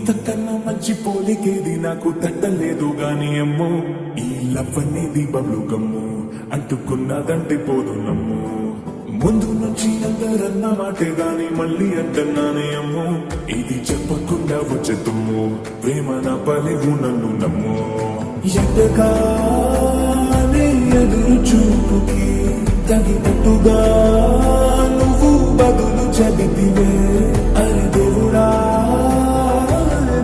ఇంతకన్నా మంచి పోలికేది నాకు తట్టలేదు గాని అమ్మో ఈ లవ్ అనేది బబ్లు గమ్ము అంటుకున్నదంటే పోదు నమ్ము ముందు నుంచి అందరన్న మాటే గాని మళ్ళీ అంటున్నానే అమ్మో ఇది చెప్పకుండా వచ్చే తుమ్ము ప్రేమ నా పలేవు నన్ను నమ్ము ఎట్టగానే ఎదురు చూపుకి తగినట్టుగా నువ్వు బదులు చదివివే అరే దేవుడా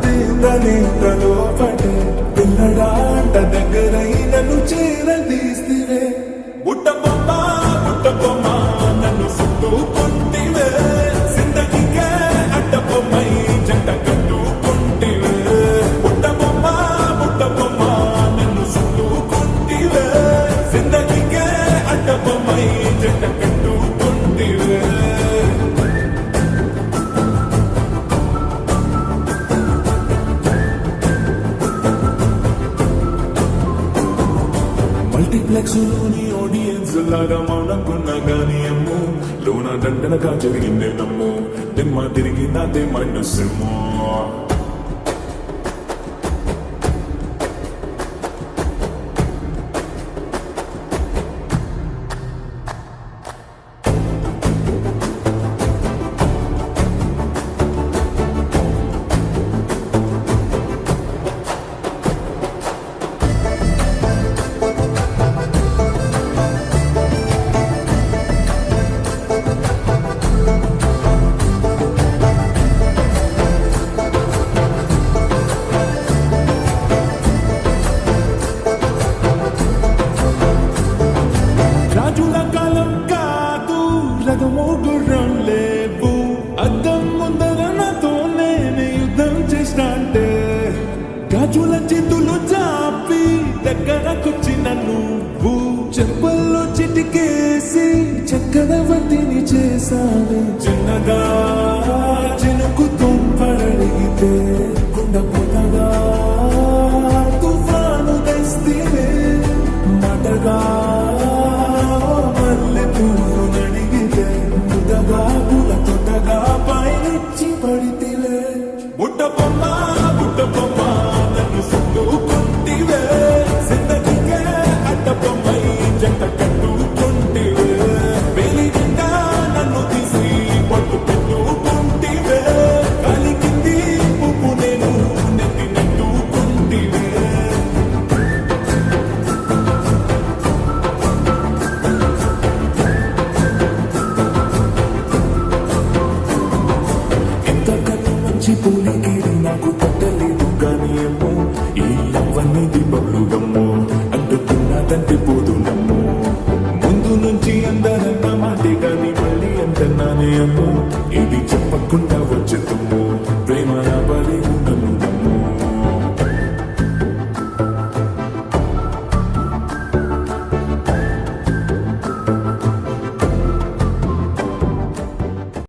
దేందనేంతలో పడే పిల్లడాంట దగ్గరై నన్ను చేరదీస్తివే బుట్ట బొమ్మ నన్ను చుట్టుకుంటివే జిందగీకే అడ్డ బొమ్మై జంట కట్టుకుంటివే బుట్ట బొమ్మ నన్ను చుట్టుకుంటివే జిందగీకే అడ్డ బొమ్మై జంట కట్టుకుంటివే మల్టీప్లెక్స్ లోని ఆడియన్స్ లాగా మౌనంకున్నా గానీ అమ్ము లోన దండనగా జరిగిందే నమ్ము దిమ్మ తిరిగిందే మనసుమో రాజుల కాలం కాదు రథమో గుర్రం లేవు అద్దం ముందర నాతో నేను యుద్ధం చేసినంటే గాజుల చేతులు చాపి దగ్గరకొచ్చిన నువ్వు చెంపల్లో చిటికేసి చక్రవర్తిని చేసావే చిన్నగా చినుకు తుంపడడిగితే కుండపోతగా తుఫాను తెస్తే మాటగా బుట్ట బొమ్మ నన్ను చుట్టుకుంటివే జిందగీకే అడ్డ బొమ్మై జంట కట్టుకుంటివే వేలి నిండా నన్ను తీసి పట్టు పెట్టుకుంటివే కాలి కింది పువ్వు నేను నెత్తి నెట్టుకుంటివే ఎంతకన్నా మంచి పోలికేది నాకు తట్టలేదు గాని ఏమో ఈ లవ్ అనేది బబ్లు గమ్ము అంటుకున్నదంటే పోదు నమ్ము ముందు నుంచి అందరన్న మాటే గాని మళ్ళీ అంటున్నానే అమ్మో ఇది చెప్పకుండా వచ్చేద్దాము